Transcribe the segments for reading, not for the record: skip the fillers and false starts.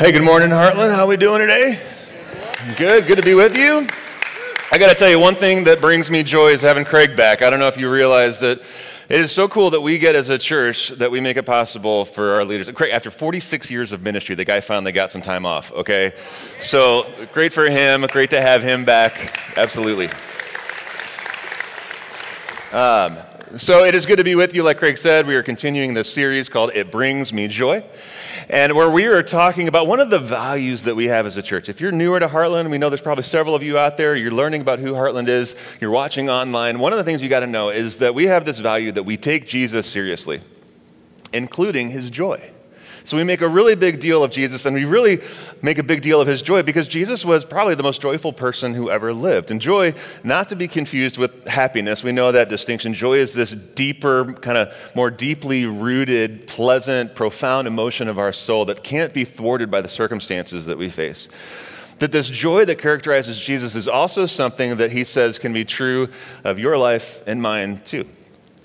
Hey, good morning, Heartland. How we doing today? Good to be with you. I got to tell you, one thing that brings me joy is having Craig back. I don't know if you realize that it is so cool that we get as a church that we make it possible for our leaders. Craig, after 46 years of ministry, the guy finally got some time off, okay? So great for him. Great to have him back. Absolutely. So it is good to be with you. Like Craig said, we are continuing this series called It Brings Me Joy, and where we are talking about one of the values that we have as a church. If you're newer to Heartland, we know there's probably several of you out there, you're learning about who Heartland is, you're watching online. One of the things you got to know is that we have this value that we take Jesus seriously, including his joy. So we make a really big deal of Jesus, and we really make a big deal of his joy because Jesus was probably the most joyful person who ever lived. And joy, not to be confused with happiness, we know that distinction. Joy is this deeper, kind of more deeply rooted, pleasant, profound emotion of our soul that can't be thwarted by the circumstances that we face. That this joy that characterizes Jesus is also something that he says can be true of your life and mine too.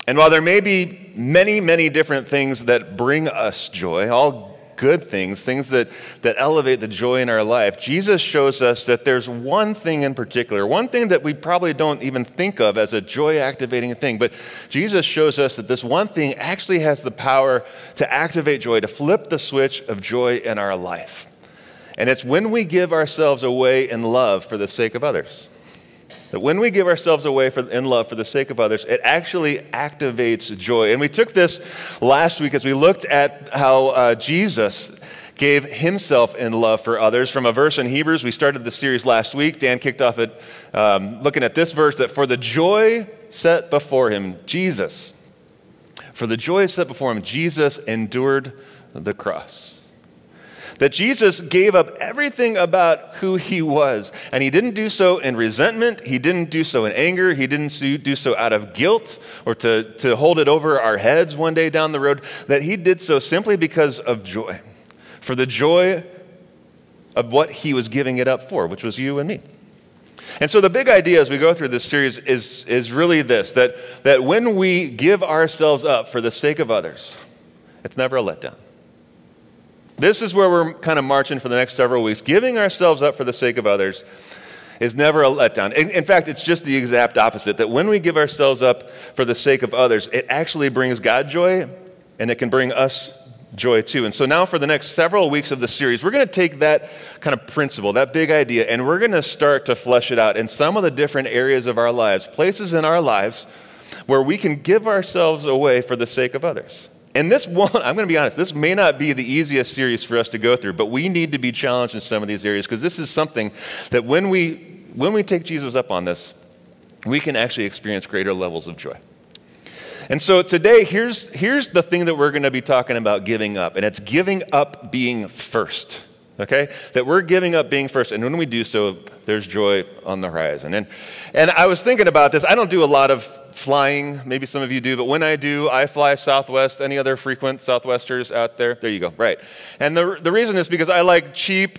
And while there may be many, many different things that bring us joy, all good things, things that elevate the joy in our life, Jesus shows us that there's one thing in particular, one thing that we probably don't even think of as a joy-activating thing, but Jesus shows us that this one thing actually has the power to activate joy, to flip the switch of joy in our life. And it's when we give ourselves away in love for the sake of others. That when we give ourselves away in love for the sake of others, it actually activates joy. And we took this last week as we looked at how Jesus gave himself in love for others from a verse in Hebrews. We started the series last week. Dan kicked off it looking at this verse, that for the joy set before him, Jesus endured the cross. That Jesus gave up everything about who he was, and he didn't do so in resentment, he didn't do so in anger, he didn't do so out of guilt or to hold it over our heads one day down the road, that he did so simply because of joy, for the joy of what he was giving it up for, which was you and me. And so the big idea as we go through this series is really this, that when we give ourselves up for the sake of others, it's never a letdown. This is where we're kind of marching for the next several weeks. Giving ourselves up for the sake of others is never a letdown. In fact, it's just the exact opposite, that when we give ourselves up for the sake of others, it actually brings God joy, and it can bring us joy too. And so now for the next several weeks of the series, we're going to take that kind of principle, that big idea, and we're going to start to flesh it out in some of the different areas of our lives, places in our lives where we can give ourselves away for the sake of others. And this one, I'm going to be honest, this may not be the easiest series for us to go through, but we need to be challenged in some of these areas because this is something that when we take Jesus up on this, we can actually experience greater levels of joy. And so today, here's the thing that we're going to be talking about giving up, and it's giving up being first, okay? That we're giving up being first, and when we do so, there's joy on the horizon. And I was thinking about this. I don't do a lot of flying, maybe some of you do, but when I do, I fly Southwest. Any other frequent Southwesters out there? There you go, right. And the reason is because I like cheap,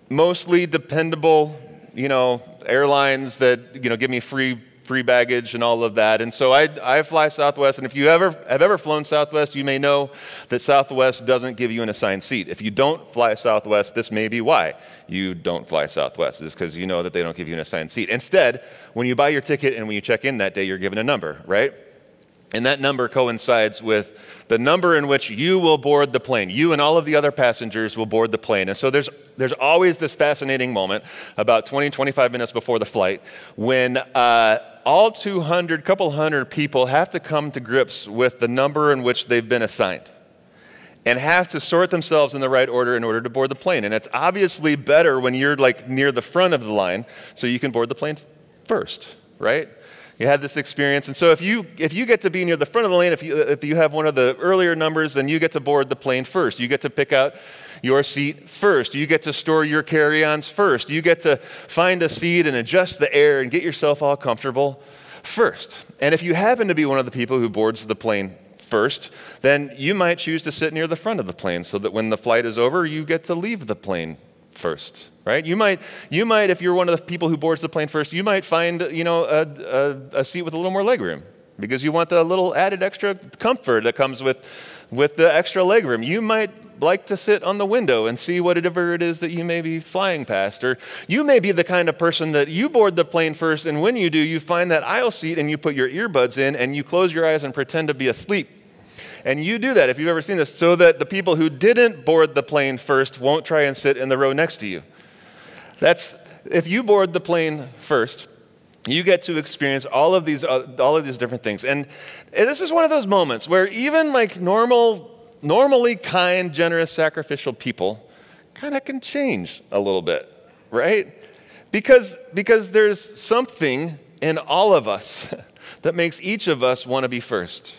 mostly dependable, airlines that, give me free baggage and all of that. And so I fly Southwest, and if you have ever flown Southwest, you may know that Southwest doesn't give you an assigned seat. If you don't fly Southwest, this may be why you don't fly Southwest, is because you know that they don't give you an assigned seat. Instead, when you buy your ticket and when you check in that day, you're given a number, right? And that number coincides with the number in which you will board the plane. You and all of the other passengers will board the plane. And so there's always this fascinating moment about 20, 25 minutes before the flight when all couple hundred people have to come to grips with the number in which they've been assigned and have to sort themselves in the right order in order to board the plane. And it's obviously better when you're like near the front of the line so you can board the plane first, right? You had this experience, and so if you get to be near the front of the lane, if you have one of the earlier numbers, then you get to board the plane first. You get to pick out your seat first. You get to store your carry-ons first. You get to find a seat and adjust the air and get yourself all comfortable first. And if you happen to be one of the people who boards the plane first, then you might choose to sit near the front of the plane so that when the flight is over, you get to leave the plane first, right? You might, if you're one of the people who boards the plane first, you might find, a seat with a little more legroom, because you want the little added extra comfort that comes with the extra legroom. You might like to sit on the window and see whatever it is that you may be flying past. Or you may be the kind of person that you board the plane first, and when you do, you find that aisle seat and you put your earbuds in and you close your eyes and pretend to be asleep. And you do that, if you've ever seen this, so that the people who didn't board the plane first won't try and sit in the row next to you. If you board the plane first, you get to experience all of these different things. And this is one of those moments where even like normally kind, generous, sacrificial people kind of can change a little bit, right? Because there's something in all of us that makes each of us want to be first.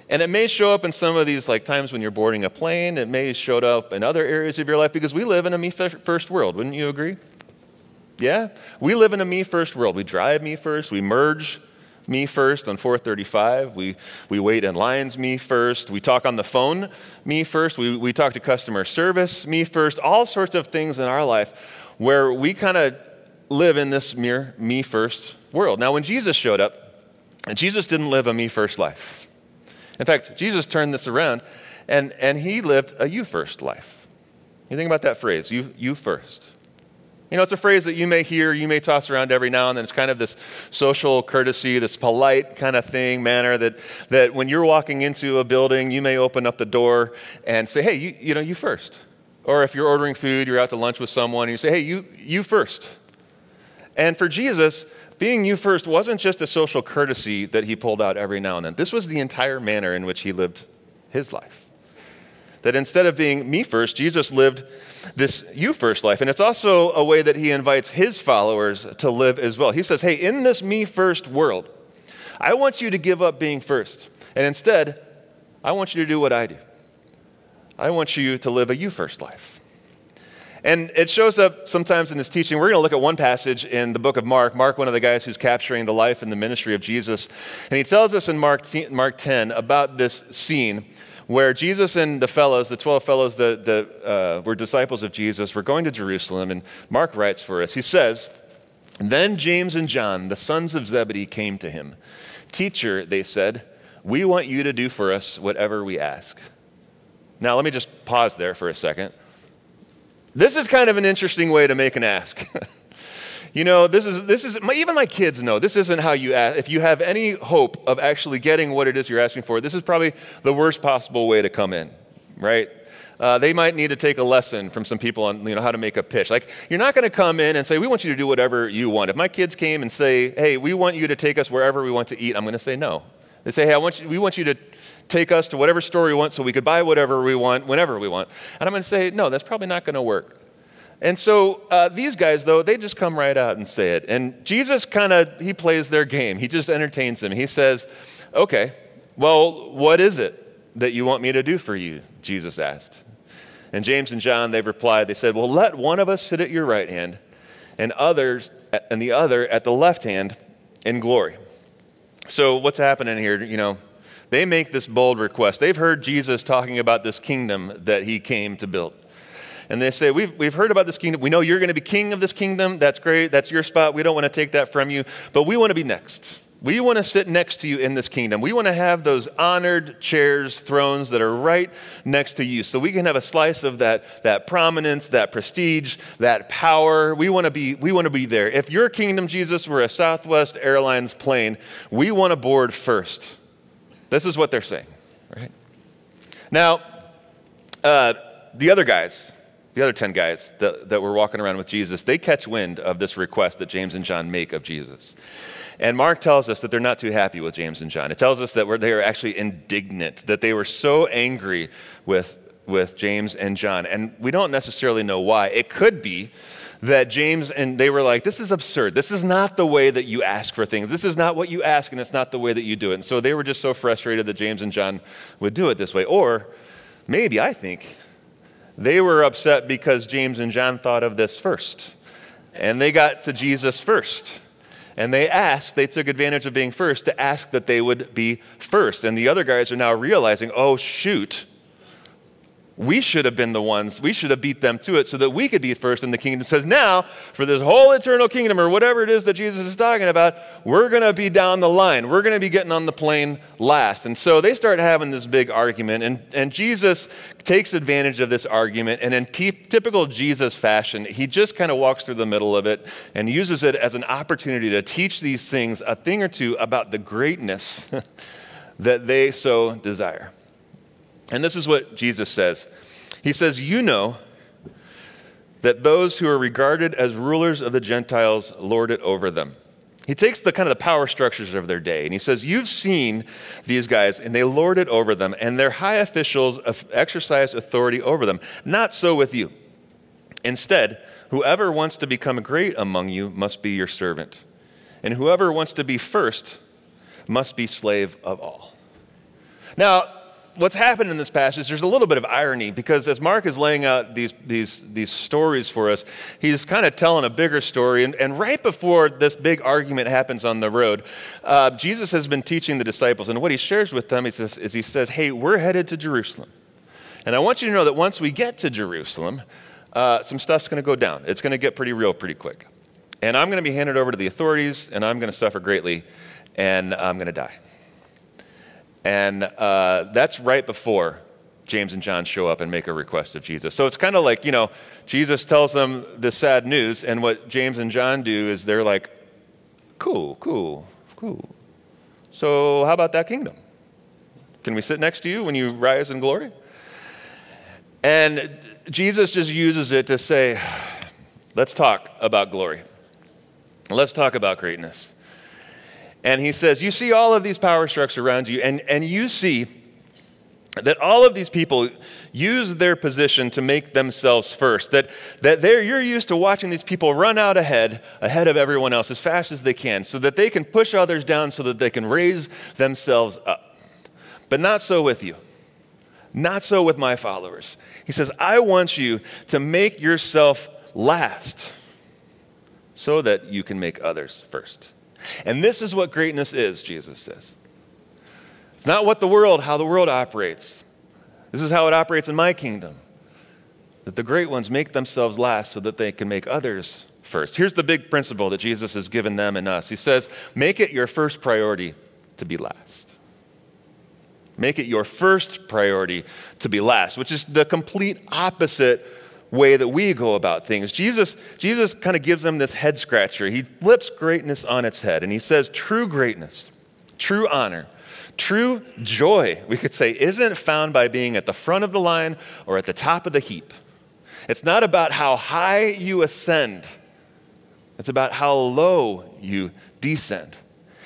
And it may show up in some of these like times when you're boarding a plane. It may show up in other areas of your life because we live in a me-first world. Wouldn't you agree? Yeah? We live in a me-first world. We drive me first. We merge me first on 435. We wait in lines me first. We talk on the phone me first. We talk to customer service me first. All sorts of things in our life where we kind of live in this mere me-first world. Now, when Jesus showed up, Jesus didn't live a me-first life. In fact, Jesus turned this around, and he lived a you-first life. You think about that phrase, you first. You know, it's a phrase that you may hear, you may toss around every now and then. It's kind of this social courtesy, this polite kind of manner that when you're walking into a building, you may open up the door and say, hey, you first. Or if you're ordering food, you're out to lunch with someone, and you say, hey, you first. And for Jesus, being you first wasn't just a social courtesy that he pulled out every now and then. This was the entire manner in which he lived his life. That instead of being me first, Jesus lived this you first life. And it's also a way that he invites his followers to live as well. He says, hey, in this me first world, I want you to give up being first. And instead, I want you to do what I do. I want you to live a you first life. And it shows up sometimes in this teaching. We're going to look at one passage in the book of Mark. Mark, one of the guys who's capturing the life and the ministry of Jesus. And he tells us in Mark 10 about this scene where Jesus and the 12 fellows that were disciples of Jesus, were going to Jerusalem. And Mark writes for us. He says, then James and John, the sons of Zebedee, came to him. Teacher, they said, we want you to do for us whatever we ask. Now, let me just pause there for a second. This is kind of an interesting way to make an ask. You know, this is even my kids know this isn't how you ask. If you have any hope of actually getting what it is you're asking for, this is probably the worst possible way to come in, right? They might need to take a lesson from some people on how to make a pitch. Like, you're not going to come in and say, we want you to do whatever you want. If my kids came and say, hey, we want you to take us wherever we want to eat, I'm going to say no. They say, hey, we want you to take us to whatever store we want so we could buy whatever we want, whenever we want. And I'm going to say, no, that's probably not going to work. And so these guys, though, they just come right out and say it. And Jesus he plays their game. He just entertains them. He says, okay, well, what is it that you want me to do for you? Jesus asked. And James and John, they replied, they said, well, let one of us sit at your right hand and the other at the left hand in glory. So what's happening here? They make this bold request. They've heard Jesus talking about this kingdom that he came to build. And they say, we've heard about this kingdom. We know you're going to be king of this kingdom. That's great. That's your spot. We don't want to take that from you. But we want to be next. We want to sit next to you in this kingdom. We want to have those honored chairs, thrones that are right next to you. So we can have a slice of that prominence, that prestige, that power. We want to be there. If your kingdom, Jesus, were a Southwest Airlines plane, we want to board first. This is what they're saying, right? Now, the other 10 guys that were walking around with Jesus, they catch wind of this request that James and John make of Jesus. And Mark tells us that they're not too happy with James and John. It tells us that they are actually indignant, that they were so angry with James and John. And we don't necessarily know why. It could be that James and they were like, this is absurd. This is not the way that you ask for things. This is not what you ask, and it's not the way that you do it. And so they were just so frustrated that James and John would do it this way. Or maybe, I think, they were upset because James and John thought of this first. And they got to Jesus first. And they took advantage of being first to ask that they would be first. And the other guys are now realizing, oh, shoot, We should have been the ones, we should have beat them to it so that we could be first in the kingdom. It says now, for this whole eternal kingdom or whatever it is that Jesus is talking about, we're going to be down the line. We're going to be getting on the plane last. And so they start having this big argument, and Jesus takes advantage of this argument, and in typical Jesus fashion, he just kind of walks through the middle of it and uses it as an opportunity to teach these things a thing or two about the greatness that they so desire. And this is what Jesus says. He says, you know that those who are regarded as rulers of the Gentiles lord it over them. He takes the kind of the power structures of their day, and he says, you've seen these guys, and they lord it over them, and their high officials exercise authority over them. Not so with you. Instead, whoever wants to become great among you must be your servant, and whoever wants to be first must be slave of all. Now, what's happened in this passage, there's a little bit of irony, because as Mark is laying out these stories for us, he's kind of telling a bigger story. And right before this big argument happens on the road, Jesus has been teaching the disciples. And what he shares with them is he says, hey, we're headed to Jerusalem. And I want you to know that once we get to Jerusalem, some stuff's going to go down. It's going to get pretty real pretty quick. And I'm going to be handed over to the authorities, and I'm going to suffer greatly, and I'm going to die. And that's right before James and John show up and make a request of Jesus. So it's kind of like, Jesus tells them the sad news, and what James and John do is they're like, cool. So how about that kingdom? Can we sit next to you when you rise in glory? And Jesus just uses it to say, let's talk about glory. Let's talk about greatness. And he says, you see all of these power structures around you, and you see that all of these people use their position to make themselves first, that you're used to watching these people run out ahead of everyone else as fast as they can, so that they can push others down so that they can raise themselves up. But not so with you. Not so with my followers. He says, I want you to make yourself last so that you can make others first. And this is what greatness is, Jesus says. It's not how the world operates. This is how it operates in my kingdom. That the great ones make themselves last so that they can make others first. Here's the big principle that Jesus has given them and us. He says, make it your first priority to be last. Make it your first priority to be last, which is the complete opposite way that we go about things. Jesus kind of gives them this head scratcher. He flips greatness on its head, and he says true greatness, true honor, true joy, we could say, isn't found by being at the front of the line or at the top of the heap. It's not about how high you ascend. It's about how low you descend.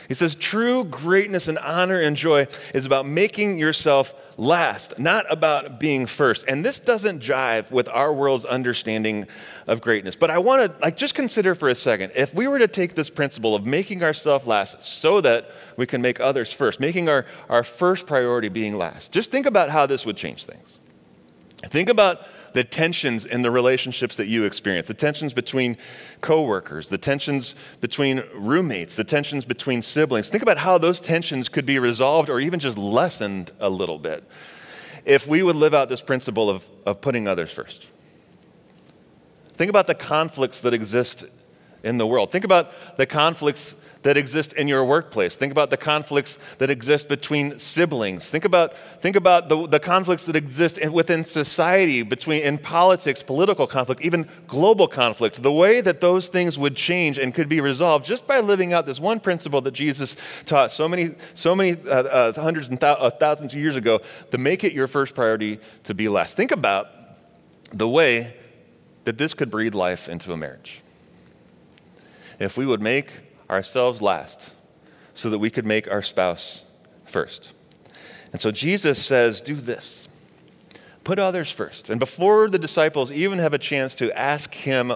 He says true greatness and honor and joy is about making yourself last, not about being first. And this doesn't jive with our world's understanding of greatness. But I want to just consider for a second, if we were to take this principle of making ourselves last so that we can make others first, making our first priority being last, just think about how this would change things. Think about the tensions in the relationships that you experience, the tensions between coworkers, the tensions between roommates, the tensions between siblings. Think about how those tensions could be resolved or even just lessened a little bit if we would live out this principle of putting others first. Think about the conflicts that exist in the world. Think about the conflicts that exist in your workplace. Think about the conflicts that exist between siblings. Think about the conflicts that exist within society, in politics, political conflict, even global conflict. The way that those things would change and could be resolved just by living out this one principle that Jesus taught so many hundreds and thousands of years ago, to make it your first priority to be last. Think about the way that this could breathe life into a marriage. If we would make ourselves last so that we could make our spouse first. And so Jesus says, do this. Put others first. And before the disciples even have a chance to ask him,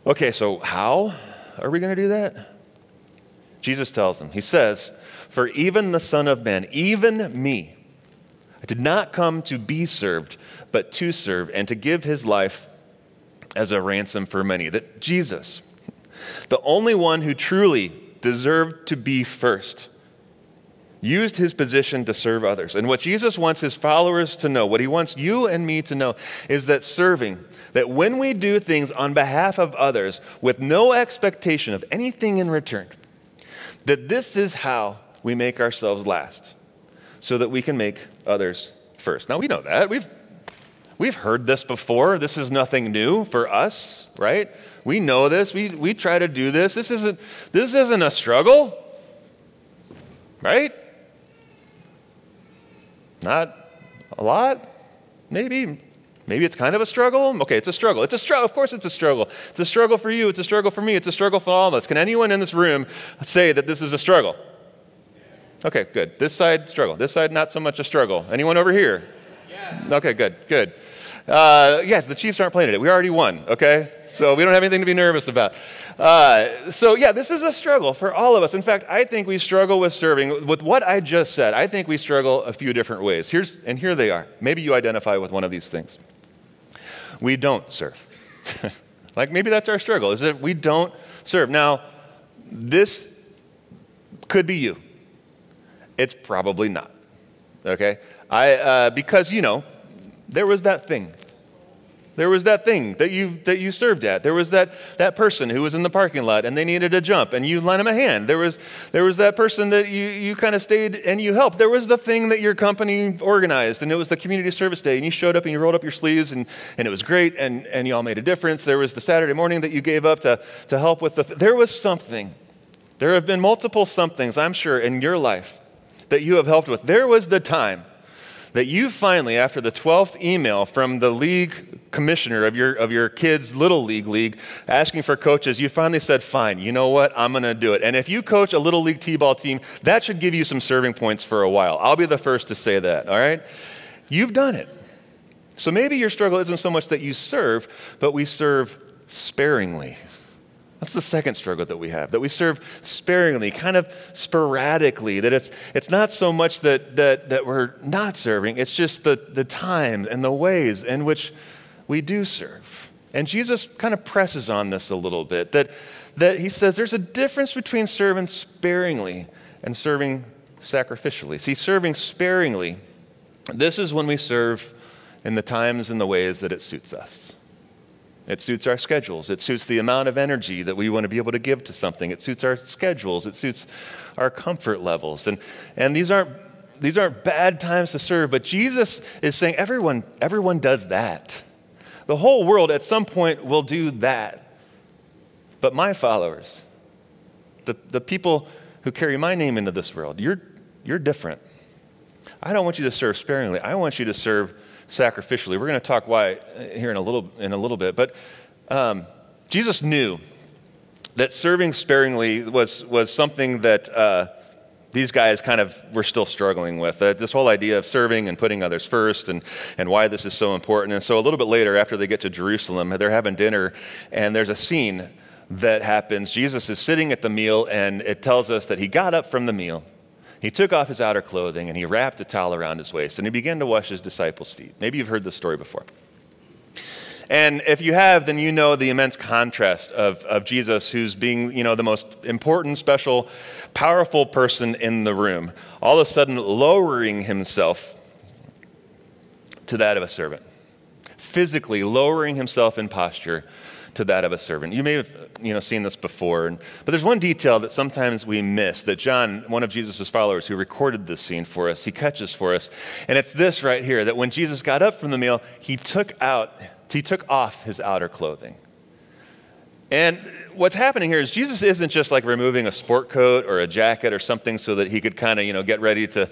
okay, so how are we going to do that? Jesus tells them, he says, for even the Son of Man, even me, I did not come to be served, but to serve and to give his life as a ransom for many. That Jesus, the only one who truly deserved to be first, used his position to serve others. And what Jesus wants his followers to know, what he wants you and me to know, is that serving, that when we do things on behalf of others with no expectation of anything in return, that this is how we make ourselves last, so that we can make others first. Now, we know that. We've heard this before. This is nothing new for us, right? We know this. We try to do this. This isn't a struggle, right? Not a lot, maybe. Maybe it's kind of a struggle. Okay, it's a struggle. It's a struggle. Of course it's a struggle. It's a struggle for you. It's a struggle for me. It's a struggle for all of us. Can anyone in this room say that this is a struggle? Okay, good. This side, struggle. This side, not so much a struggle. Anyone over here? Yeah. Okay, good. Yes, the Chiefs aren't playing today. We already won, okay? So we don't have anything to be nervous about. This is a struggle for all of us. In fact, I think we struggle with serving. With what I just said, I think we struggle a few different ways. Here they are. Maybe you identify with one of these things. We don't serve. Like maybe that's our struggle, is that we don't serve. Now, this could be you. It's probably not, okay? Because, there was that thing. There was that thing that you served at. There was that person who was in the parking lot and they needed a jump and you lent them a hand. There was that person that you kind of stayed and you helped. There was the thing that your company organized and it was the community service day and you showed up and you rolled up your sleeves and it was great and you all made a difference. There was the Saturday morning that you gave up to help with there was something. There have been multiple somethings, I'm sure, in your life that you have helped with. There was the time that you finally, after the 12th email from the league commissioner of your kids' little league asking for coaches, you finally said, fine, you know what, I'm going to do it. And if you coach a little league t-ball team, that should give you some serving points for a while. I'll be the first to say that, all right? You've done it. So maybe your struggle isn't so much that you serve, but we serve sparingly. That's the second struggle that we have, that we serve sparingly, kind of sporadically, that it's not so much that we're not serving, it's just the time and the ways in which we do serve. And Jesus kind of presses on this a little bit, that he says there's a difference between serving sparingly and serving sacrificially. See, serving sparingly, this is when we serve in the times and the ways that it suits us. It suits our schedules. It suits the amount of energy that we want to be able to give to something. It suits our schedules. It suits our comfort levels. And these aren't bad times to serve, but Jesus is saying everyone does that. The whole world at some point will do that. But my followers, the people who carry my name into this world, you're different. I don't want you to serve sparingly. I want you to serve sacrificially. We're going to talk why here in a little bit. But Jesus knew that serving sparingly was something that these guys kind of were still struggling with. This whole idea of serving and putting others first and why this is so important. And so a little bit later, after they get to Jerusalem, they're having dinner, and there's a scene that happens. Jesus is sitting at the meal, and it tells us that he got up from the meal. He took off his outer clothing and he wrapped a towel around his waist and he began to wash his disciples' feet. Maybe you've heard this story before. And if you have, then you know the immense contrast of Jesus, who's being, the most important, special, powerful person in the room, all of a sudden lowering himself to that of a servant, physically lowering himself in posture to that of a servant. You may have seen this before, but there's one detail that sometimes we miss, that John, one of Jesus' followers who recorded this scene for us, he catches for us, and it's this right here, that when Jesus got up from the meal, he took off his outer clothing. And what's happening here is Jesus isn't just like removing a sport coat or a jacket or something so that he could kind of, get ready to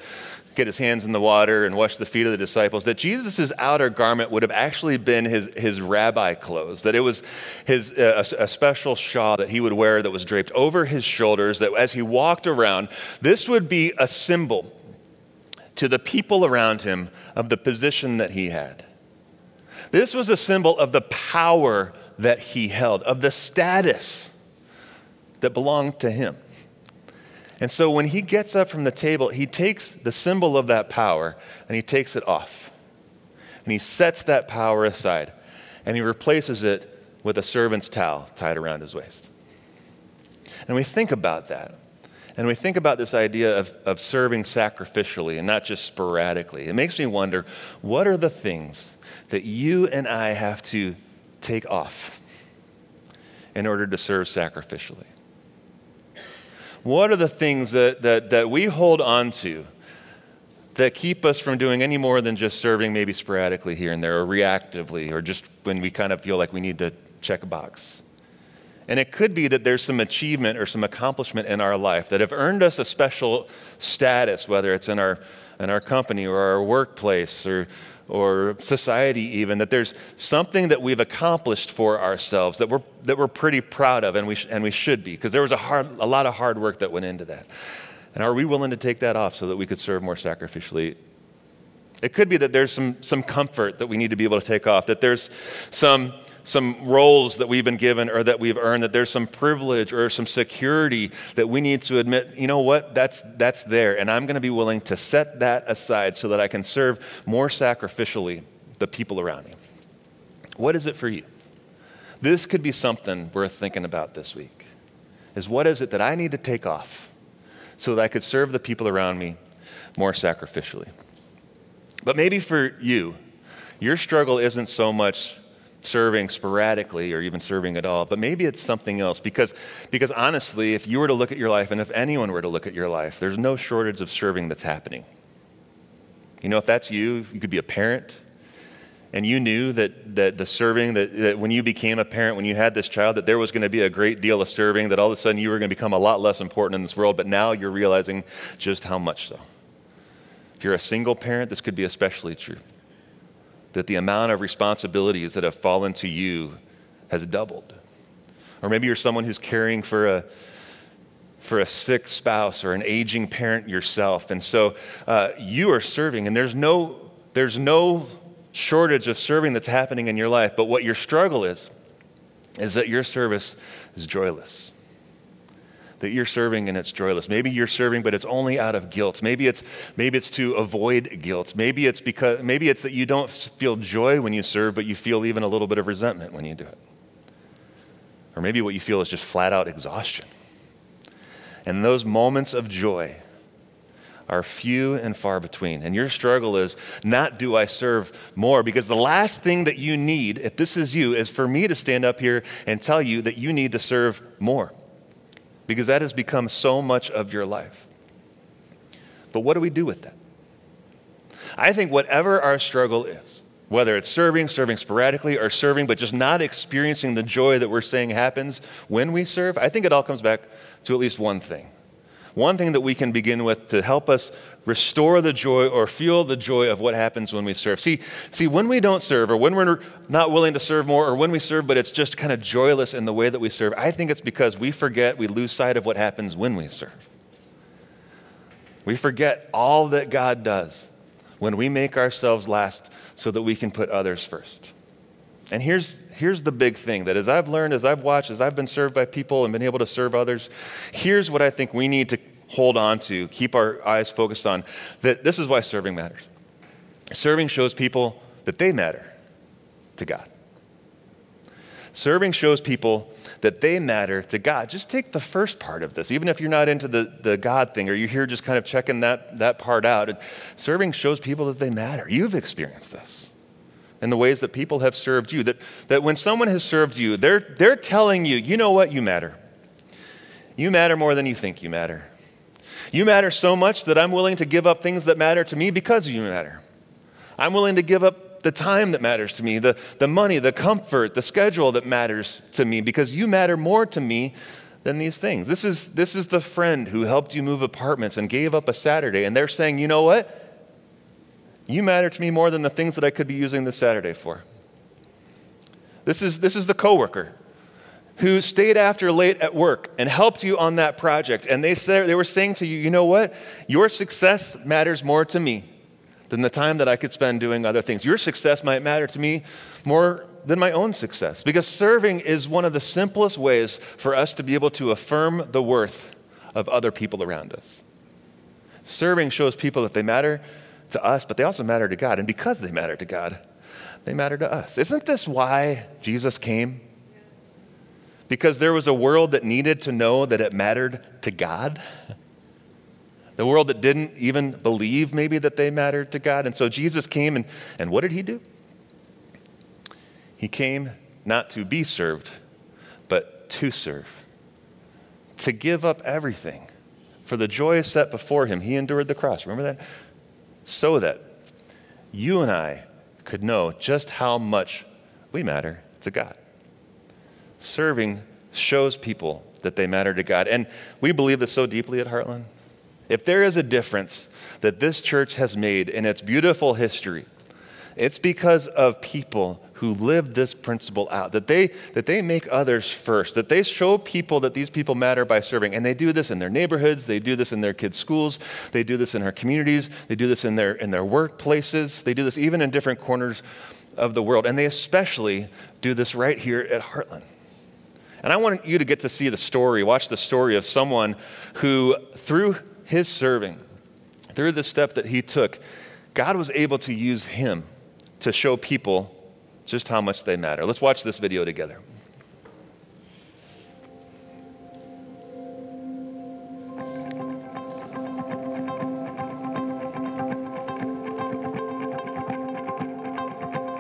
get his hands in the water and wash the feet of the disciples, that Jesus' outer garment would have actually been his rabbi clothes, that it was a special shawl that he would wear that was draped over his shoulders, that as he walked around, this would be a symbol to the people around him of the position that he had. This was a symbol of the power that he held, of the status that belonged to him. And so when he gets up from the table, he takes the symbol of that power and he takes it off. And he sets that power aside and he replaces it with a servant's towel tied around his waist. And we think about that. and we think about this idea of serving sacrificially and not just sporadically, it makes me wonder, what are the things that you and I have to take off in order to serve sacrificially? What are the things that we hold on to that keep us from doing any more than just serving maybe sporadically here and there, or reactively, or just when we kind of feel like we need to check a box? And it could be that there's some achievement or some accomplishment in our life that have earned us a special status, whether it's in our company or our workplace or society even, that there's something that we've accomplished for ourselves that we're pretty proud of, and we should be, because there was a lot of hard work that went into that. And are we willing to take that off so that we could serve more sacrificially? It could be that there's some comfort that we need to be able to take off, that there's some roles that we've been given or that we've earned, that there's some privilege or some security that we need to admit, you know what, that's there, and I'm going to be willing to set that aside so that I can serve more sacrificially the people around me. What is it for you? This could be something worth thinking about this week, is what is it that I need to take off so that I could serve the people around me more sacrificially? But maybe for you, your struggle isn't so much serving sporadically or even serving at all, but maybe it's something else, because honestly, if you were to look at your life, and if anyone were to look at your life, there's no shortage of serving that's happening. You know, if that's you could be a parent, and you knew that the serving, that when you became a parent, when you had this child, that there was going to be a great deal of serving, that all of a sudden you were going to become a lot less important in this world, but now you're realizing just how much so. If you're a single parent, this could be especially true, that the amount of responsibilities that have fallen to you has doubled. Or maybe you're someone who's caring for a sick spouse or an aging parent yourself, and so you are serving, and there's no shortage of serving that's happening in your life, but what your struggle is that your service is joyless. That you're serving and it's joyless. Maybe you're serving, but it's only out of guilt. Maybe it's to avoid guilt. Maybe it's that you don't feel joy when you serve, but you feel even a little bit of resentment when you do it. Or maybe what you feel is just flat out exhaustion. And those moments of joy are few and far between. And your struggle is not, do I serve more? Because the last thing that you need, if this is you, is for me to stand up here and tell you that you need to serve more. Because that has become so much of your life. But what do we do with that? I think whatever our struggle is, whether it's serving sporadically, or serving but just not experiencing the joy that we're saying happens when we serve, I think it all comes back to at least one thing. One thing that we can begin with to help us restore the joy or feel the joy of what happens when we serve. See, when we don't serve, or when we're not willing to serve more, or when we serve but it's just kind of joyless in the way that we serve, I think it's because we lose sight of what happens when we serve. We forget all that God does when we make ourselves last so that we can put others first. And here's the big thing, that as I've learned, as I've watched, as I've been served by people and been able to serve others, here's what I think we need to hold on to, keep our eyes focused on, that this is why serving matters. Serving shows people that they matter to God. Serving shows people that they matter to God. Just take the first part of this, even if you're not into the God thing, or you're here just kind of checking that part out. Serving shows people that they matter. You've experienced this in the ways that people have served you, that when someone has served you, they're telling you, you know what, you matter. You matter more than you think you matter. You matter so much that I'm willing to give up things that matter to me because you matter. I'm willing to give up the time that matters to me, the money, the comfort, the schedule that matters to me, because you matter more to me than these things. This is the friend who helped you move apartments and gave up a Saturday, and they're saying, you know what? You matter to me more than the things that I could be using this Saturday for. This is the coworker who stayed after late at work and helped you on that project. And they were saying to you, you know what? Your success matters more to me than the time that I could spend doing other things. Your success might matter to me more than my own success, because serving is one of the simplest ways for us to be able to affirm the worth of other people around us. Serving shows people that they matter to us, but they also matter to God. And because they matter to God, they matter to us. Isn't this why Jesus came? Because there was a world that needed to know that it mattered to God. the world that didn't even believe maybe that they mattered to God. And so Jesus came, and what did he do? He came not to be served, but to serve, to give up everything. For the joy set before him, he endured the cross. Remember that? So that you and I could know just how much we matter to God. Serving shows people that they matter to God. And we believe this so deeply at Heartland. If there is a difference that this church has made in its beautiful history, it's because of people who live this principle out, that they make others first, that they show people that these people matter by serving. And they do this in their neighborhoods, they do this in their kids' schools, they do this in our communities, they do this in their workplaces, they do this even in different corners of the world. And they especially do this right here at Heartland. And I want you to get to see the story, watch the story of someone who, through his serving, through the step that he took, God was able to use him to show people just how much they matter. Let's watch this video together.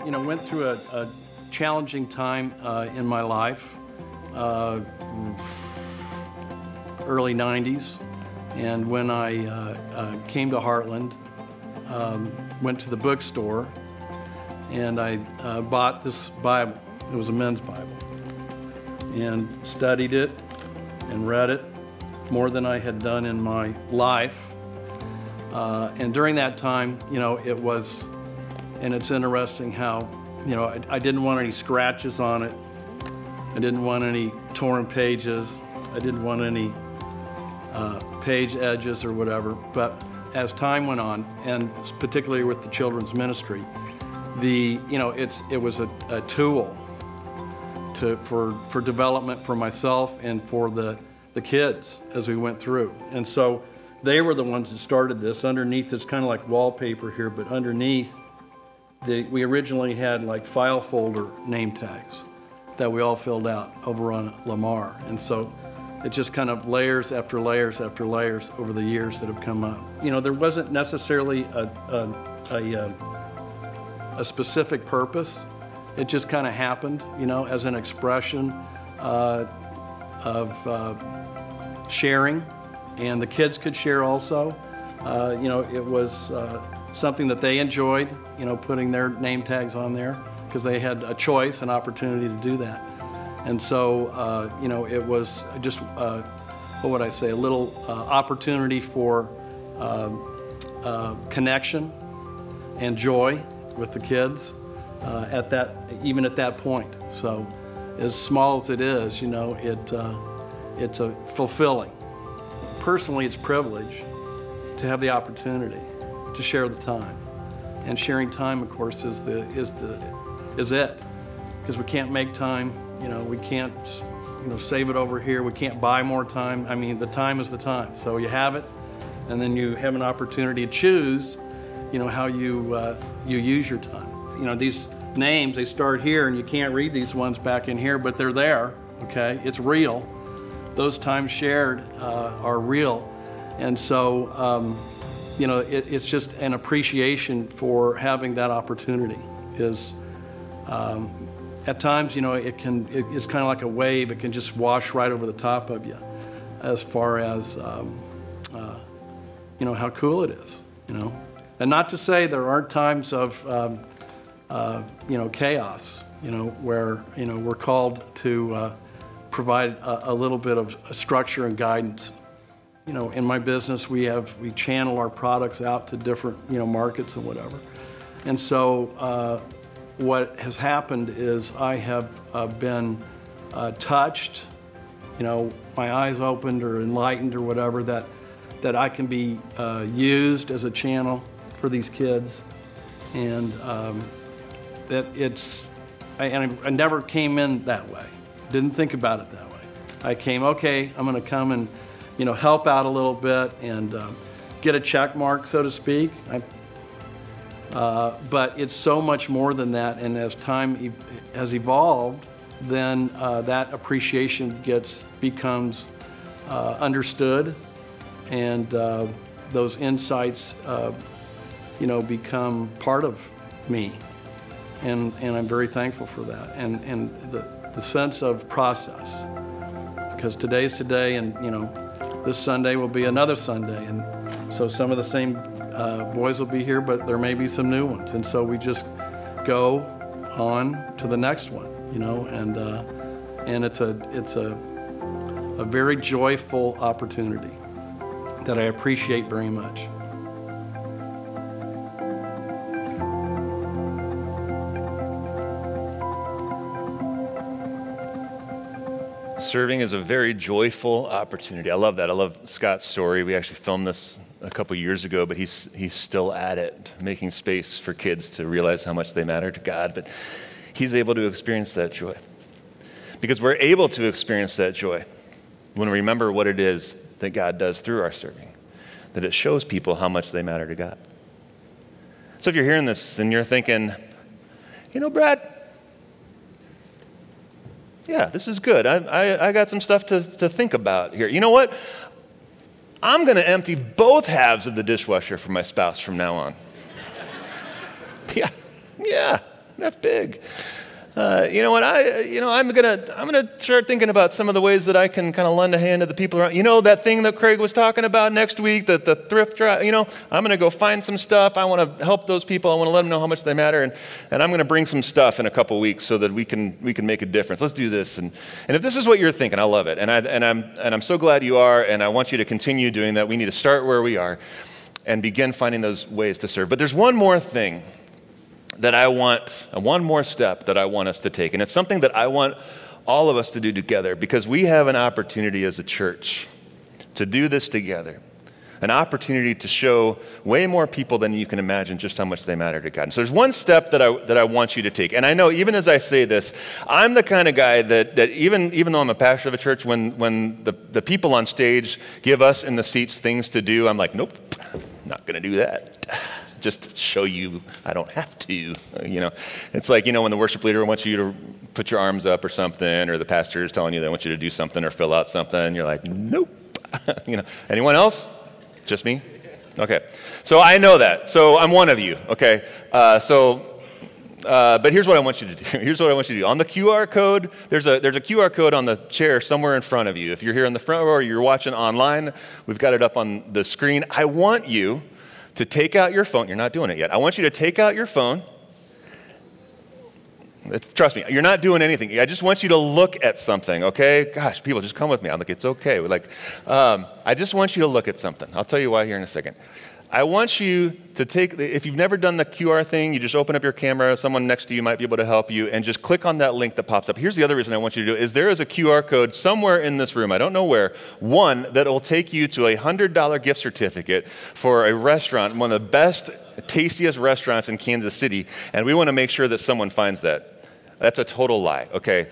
You know, went through a challenging time in my life, early 90s, and when I came to Heartland, went to the bookstore, and I bought this Bible. It was a men's Bible, and studied it and read it more than I had done in my life. And during that time, you know, it was, and it's interesting how, you know, I didn't want any scratches on it. I didn't want any torn pages. I didn't want any page edges or whatever. But as time went on, and particularly with the children's ministry, it was a tool for development for myself and for the kids as we went through. And so they were the ones that started this. Underneath, it's kind of like wallpaper here, but underneath, we originally had like file folder name tags that we all filled out over on Lamar. And so it just kind of layers after layers after layers over the years that have come up. You know, there wasn't necessarily a specific purpose. It just kind of happened, you know, as an expression of sharing, and the kids could share also. You know, it was something that they enjoyed, you know, putting their name tags on there because they had a choice, an opportunity to do that. And so, you know, it was just, what would I say, a little opportunity for connection and joy with the kids even at that point. So as small as it is, you know, it's a fulfilling. Personally, it's a privilege to have the opportunity to share the time. And sharing time, of course, is it. Because we can't make time, you know, we can't, you know, save it over here, we can't buy more time. I mean, the time is the time. So you have it, and then you have an opportunity to choose, you know, how you use your time. You know, these names, they start here, and you can't read these ones back in here, but they're there, okay? It's real. Those times shared are real. And so, you know, it's just an appreciation for having that opportunity. At times, you know, it's kind of like a wave. It can just wash right over the top of you as far as, you know, how cool it is, you know. And not to say there aren't times of, you know, chaos, you know, where, you know, we're called to provide a little bit of structure and guidance. You know, in my business, we channel our products out to different, you know, markets and whatever. And so what has happened is I have been touched, you know, my eyes opened or enlightened or whatever, that I can be used as a channel for these kids. And that I never came in that way. Didn't think about it that way. I came, okay, I'm going to come and, you know, help out a little bit and get a check mark, so to speak. But it's so much more than that, and as time has evolved, then that appreciation becomes understood, and those insights, become part of me. And I'm very thankful for that. And the sense of process. Because today's today, and this Sunday will be another Sunday. And so some of the same boys will be here, but there may be some new ones. And so we just go on to the next one, and it's a very joyful opportunity that I appreciate very much. Serving is a very joyful opportunity. I love that. I love Scott's story. We actually filmed this a couple years ago, but he's still at it, making space for kids to realize how much they matter to God. But he's able to experience that joy. Because we're able to experience that joy when we remember what it is that God does through our serving, that it shows people how much they matter to God. So if you're hearing this and you're thinking, Brad, yeah, this is good. I got some stuff to think about here. You know what? I'm going to empty both halves of the dishwasher for my spouse from now on. Yeah, that's big. You know what? I'm gonna start thinking about some of the ways that I can kind of lend a hand to the people around. That thing that Craig was talking about next week, the thrift drive. I'm gonna go find some stuff. I want to help those people. I want to let them know how much they matter, and I'm gonna bring some stuff in a couple weeks so that we can make a difference. Let's do this. And if this is what you're thinking, I love it, and I'm so glad you are, and I want you to continue doing that. We need to start where we are and begin finding those ways to serve. But there's one more thing that one more step that I want us to take. And it's something that I want all of us to do together, because we have an opportunity as a church to do this together. An opportunity to show way more people than you can imagine just how much they matter to God. And so there's one step that I want you to take. And I know even as I say this, I'm the kind of guy that even though I'm a pastor of a church, when the people on stage give us in the seats things to do, I'm like, nope, not going to do that. Just to show you I don't have to, It's like, when the worship leader wants you to put your arms up or something, or the pastor is telling you they want you to do something or fill out something, and you're like, nope. Anyone else? Just me? Okay. So I know that. So I'm one of you, okay? But here's what I want you to do. On the QR code, there's a QR code on the chair somewhere in front of you. If you're here in the front row or you're watching online, we've got it up on the screen. I want you to take out your phone. You're not doing it yet. I want you to take out your phone. Trust me, you're not doing anything. I just want you to look at something, okay? Gosh, people, just come with me. I'm like, it's okay. I just want you to look at something. I'll tell you why here in a second. I want you to if you've never done the QR thing, you just open up your camera, someone next to you might be able to help you, and just click on that link that pops up. Here's the other reason I want you to do it, is there is a QR code somewhere in this room, I don't know where, one that will take you to a $100 gift certificate for a restaurant, one of the best, tastiest restaurants in Kansas City, and we want to make sure that someone finds that. That's a total lie, okay?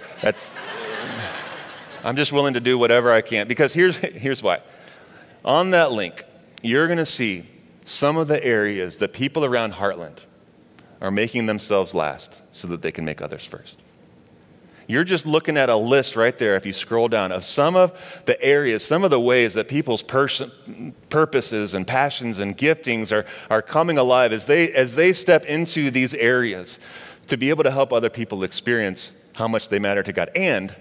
I'm just willing to do whatever I can, because here's why. On that link, you're going to see some of the areas that people around Heartland are making themselves last so that they can make others first. You're just looking at a list right there, if you scroll down, of some of the areas, some of the ways that people's purposes and passions and giftings are coming alive as they step into these areas to be able to help other people experience how much they matter to God. And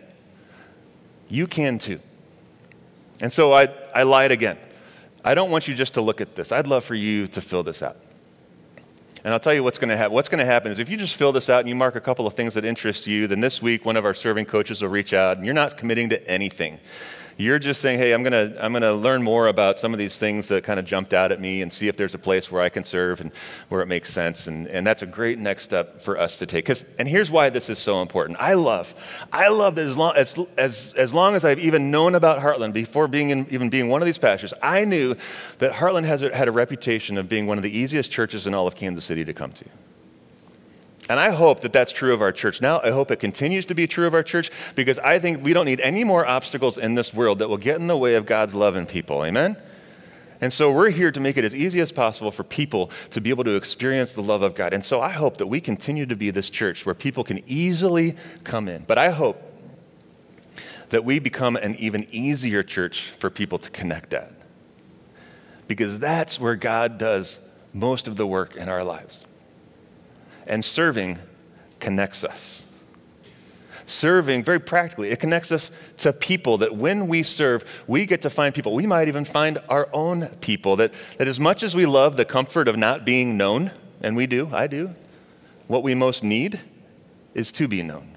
you can too. And so I lied again. I don't want you just to look at this. I'd love for you to fill this out. And I'll tell you what's going to happen. What's going to happen is if you just fill this out and you mark a couple of things that interest you, then this week one of our serving coaches will reach out, and you're not committing to anything. You're just saying, hey, I'm gonna learn more about some of these things that kind of jumped out at me and see if there's a place where I can serve and where it makes sense. And that's a great next step for us to take. And here's why this is so important. I love that as long as I've even known about Heartland, before being one of these pastors, I knew that Heartland had a reputation of being one of the easiest churches in all of Kansas City to come to. And I hope that that's true of our church now. I hope it continues to be true of our church, because I think we don't need any more obstacles in this world that will get in the way of God's love in people. Amen? And so we're here to make it as easy as possible for people to be able to experience the love of God. And so I hope that we continue to be this church where people can easily come in. But I hope that we become an even easier church for people to connect at. because that's where God does most of the work in our lives. And serving connects us. Serving, very practically, it connects us to people that when we serve, we get to find people. We might even find our own people. That as much as we love the comfort of not being known, and we do, I do, what we most need is to be known.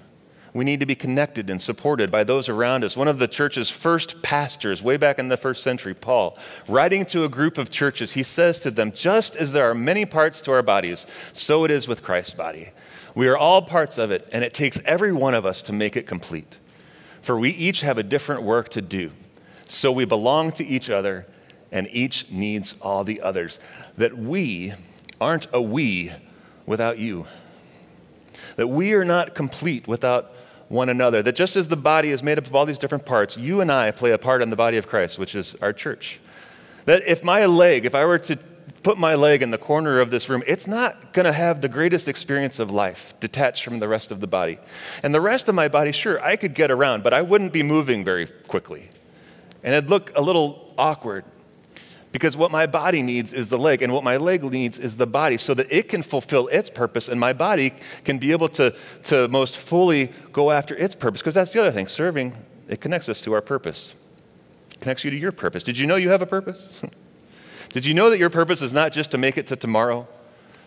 We need to be connected and supported by those around us. One of the church's first pastors, way back in the first century, Paul, writing to a group of churches, he says to them, just as there are many parts to our bodies, so it is with Christ's body. We are all parts of it, and it takes every one of us to make it complete. For we each have a different work to do. So we belong to each other, and each needs all the others. That we aren't a we without you. That we are not complete without one another. That just as the body is made up of all these different parts, you and I play a part in the body of Christ, which is our church. That if I were to put my leg in the corner of this room, it's not going to have the greatest experience of life detached from the rest of the body. And the rest of my body, sure, I could get around, but I wouldn't be moving very quickly. And it'd look a little awkward because what my body needs is the leg, and what my leg needs is the body so that it can fulfill its purpose and my body can be able to most fully go after its purpose. Because that's the other thing. Serving, it connects us to our purpose. It connects you to your purpose. Did you know you have a purpose? Did you know that your purpose is not just to make it to tomorrow,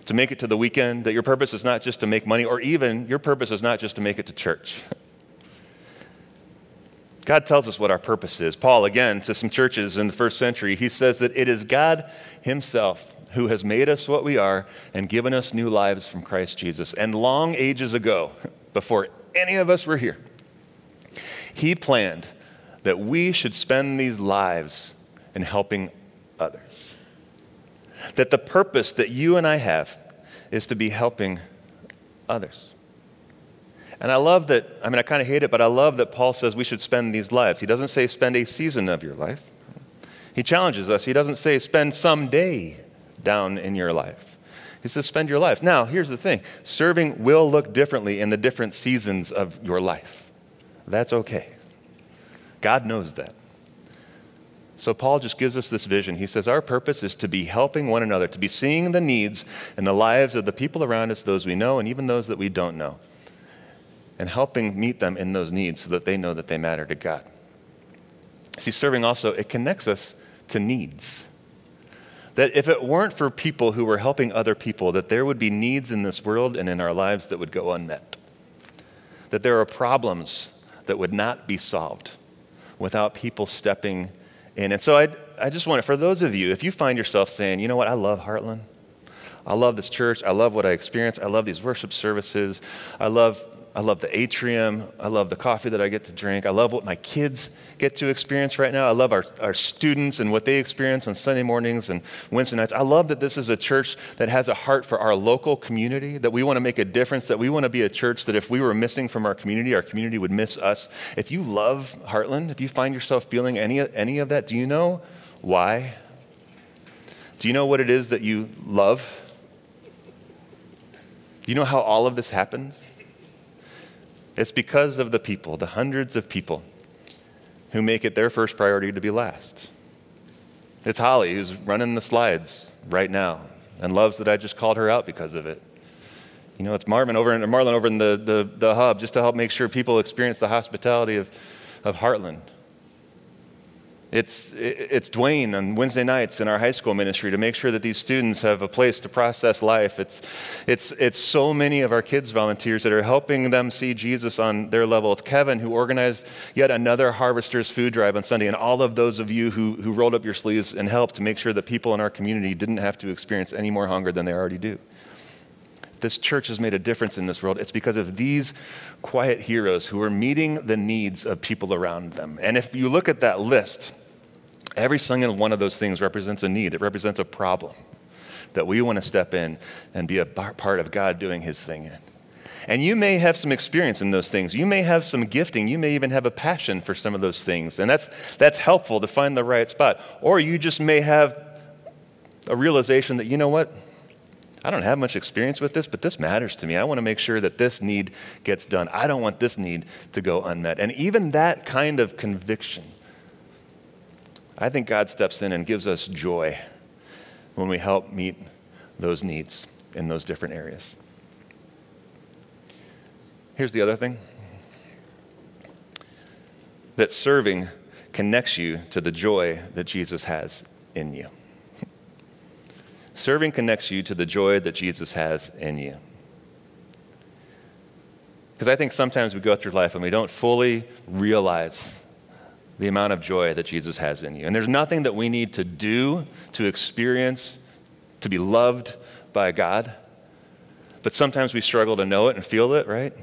to make it to the weekend, that your purpose is not just to make money, or even your purpose is not just to make it to church? God tells us what our purpose is. Paul, again, to some churches in the first century, he says that it is God himself who has made us what we are and given us new lives from Christ Jesus. And long ages ago, before any of us were here, he planned that we should spend these lives in helping others. That the purpose that you and I have is to be helping others. And I love that, I kind of hate it, but I love that Paul says we should spend these lives. He doesn't say spend a season of your life. He challenges us. He doesn't say spend some day down in your life. He says spend your life. Now, here's the thing. Serving will look differently in the different seasons of your life. That's okay. God knows that. So Paul just gives us this vision. He says our purpose is to be helping one another, to be seeing the needs in the lives of the people around us, those we know and even those that we don't know, and helping meet them in those needs so that they know that they matter to God. See, serving also, it connects us to needs. That if it weren't for people who were helping other people, that there would be needs in this world and in our lives that would go unmet. That there are problems that would not be solved without people stepping in. And so I just want to, for those of you, if you find yourself saying, you know what, I love Heartland. I love this church. I love what I experience. I love these worship services. I love the atrium. I love the coffee that I get to drink. I love what my kids get to experience right now. I love our students and what they experience on Sunday mornings and Wednesday nights. I love that this is a church that has a heart for our local community, that we want to make a difference, that we want to be a church that if we were missing from our community would miss us. If you love Heartland, if you find yourself feeling any of that, do you know why? Do you know what it is that you love? Do you know how all of this happens? It's because of the people, the hundreds of people who make it their first priority to be last. It's Holly who's running the slides right now and loves that I just called her out because of it. You know, it's Marlon over in the hub just to help make sure people experience the hospitality of Heartland. It's Dwayne on Wednesday nights in our high school ministry to make sure that these students have a place to process life. It's so many of our kids volunteers that are helping them see Jesus on their level. It's Kevin who organized yet another Harvesters food drive on Sunday, and all of those of you who rolled up your sleeves and helped to make sure that people in our community didn't have to experience any more hunger than they already do. This church has made a difference in this world. It's because of these quiet heroes who are meeting the needs of people around them. And if you look at that list, every single one of those things represents a need. It represents a problem that we want to step in and be a part of God doing his thing in. And you may have some experience in those things. You may have some gifting. You may even have a passion for some of those things. And that's helpful to find the right spot. Or you just may have a realization that, you know what? I don't have much experience with this, but this matters to me. I want to make sure that this need gets done. I don't want this need to go unmet. And even that kind of conviction, I think God steps in and gives us joy when we help meet those needs in those different areas. Here's the other thing. That serving connects you to the joy that Jesus has in you. Serving connects you to the joy that Jesus has in you. Because I think sometimes we go through life and we don't fully realize the amount of joy that Jesus has in you. And there's nothing that we need to do to experience, to be loved by God. But sometimes we struggle to know it and feel it, right?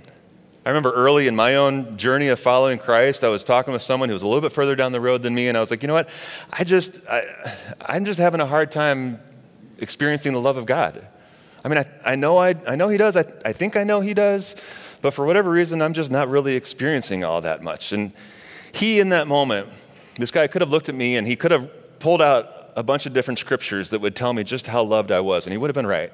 I remember early in my own journey of following Christ, I was talking with someone who was a little bit further down the road than me, and I was like, you know what? I'm just having a hard time experiencing the love of God. I mean, I know he does. I think I know he does. But for whatever reason, I'm just not really experiencing all that much. And he, in that moment, this guy could have looked at me and he could have pulled out a bunch of different scriptures that would tell me just how loved I was. And he would have been right.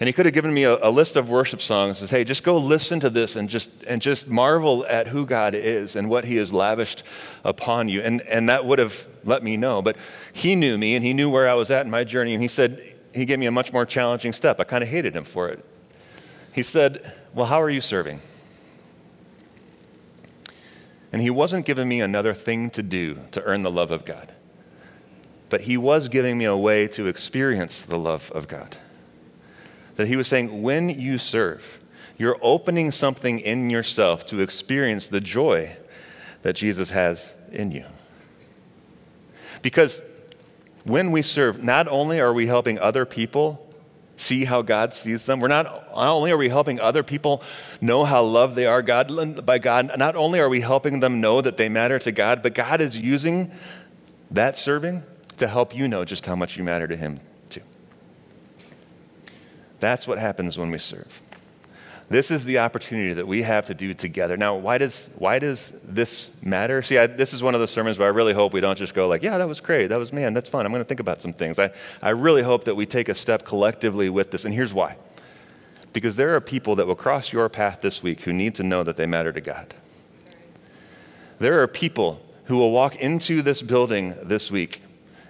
And he could have given me a list of worship songs and said, hey, just go listen to this and just marvel at who God is and what he has lavished upon you. And that would have let me know. But he knew me and he knew where I was at in my journey. And he gave me a much more challenging step. I kind of hated him for it. He said, well, how are you serving? And he wasn't giving me another thing to do to earn the love of God. But he was giving me a way to experience the love of God. That he was saying, when you serve, you're opening something in yourself to experience the joy that Jesus has in you. Because when we serve, not only are we helping other people see how God sees them, not only are we helping other people know how loved they are by God, not only are we helping them know that they matter to God, but God is using that serving to help you know just how much you matter to him too. That's what happens when we serve. This is the opportunity that we have to do together. Now, why does this matter? See, this is one of the sermons where I really hope we don't just go like, yeah, that was great. That's fun. I'm going to think about some things. I really hope that we take a step collectively with this. And here's why. Because there are people that will cross your path this week who need to know that they matter to God. There are people who will walk into this building this week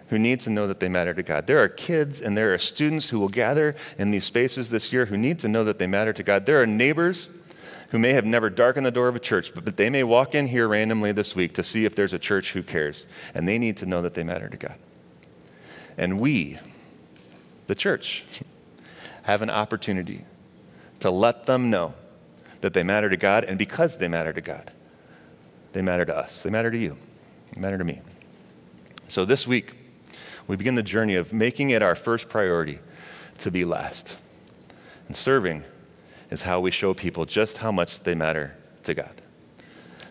who need to know that they matter to God. There are kids and there are students who will gather in these spaces this year who need to know that they matter to God. There are neighbors who may have never darkened the door of a church, but they may walk in here randomly this week to see if there's a church who cares, and they need to know that they matter to God. And we, the church, have an opportunity to let them know that they matter to God, and because they matter to God, they matter to us. They matter to you. They matter to me. So this week, we begin the journey of making it our first priority to be last. And serving is how we show people just how much they matter to God.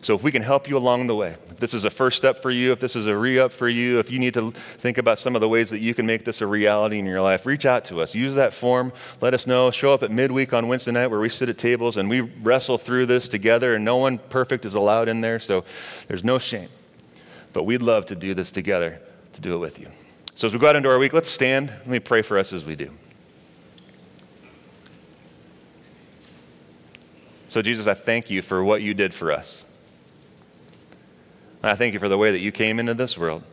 So if we can help you along the way, if this is a first step for you, if this is a re-up for you, if you need to think about some of the ways that you can make this a reality in your life, reach out to us. Use that form. Let us know. Show up at midweek on Wednesday night where we sit at tables and we wrestle through this together, and no one perfect is allowed in there, so there's no shame. But we'd love to do this together, to do it with you. So as we go out into our week, let's stand. Let me pray for us as we do. So Jesus, I thank you for what you did for us. I thank you for the way that you came into this world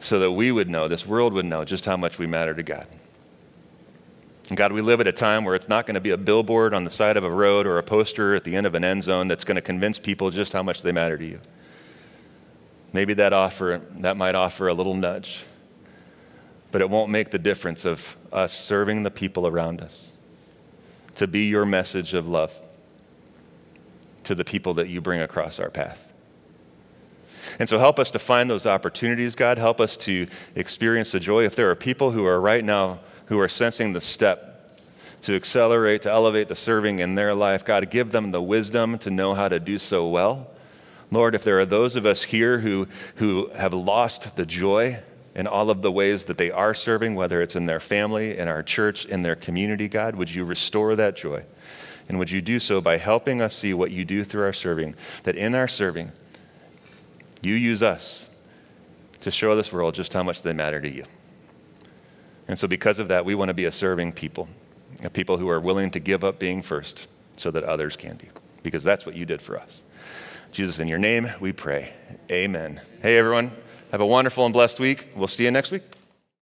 so that we would know, this world would know just how much we matter to God. And God, we live at a time where it's not going to be a billboard on the side of a road or a poster at the end of an end zone that's going to convince people just how much they matter to you. Maybe that might offer a little nudge, but it won't make the difference of us serving the people around us to be your message of love to the people that you bring across our path. And so help us to find those opportunities, God. Help us to experience the joy. If there are people who are right now who are sensing the step to accelerate, to elevate the serving in their life, God, give them the wisdom to know how to do so well. Lord, if there are those of us here who have lost the joy in all of the ways that they are serving, whether it's in their family, in our church, in their community, God, would you restore that joy? And would you do so by helping us see what you do through our serving, that in our serving, you use us to show this world just how much they matter to you. And so because of that, we want to be a serving people, a people who are willing to give up being first so that others can be, because that's what you did for us. Jesus, in your name we pray. Amen. Hey, everyone. Have a wonderful and blessed week. We'll see you next week.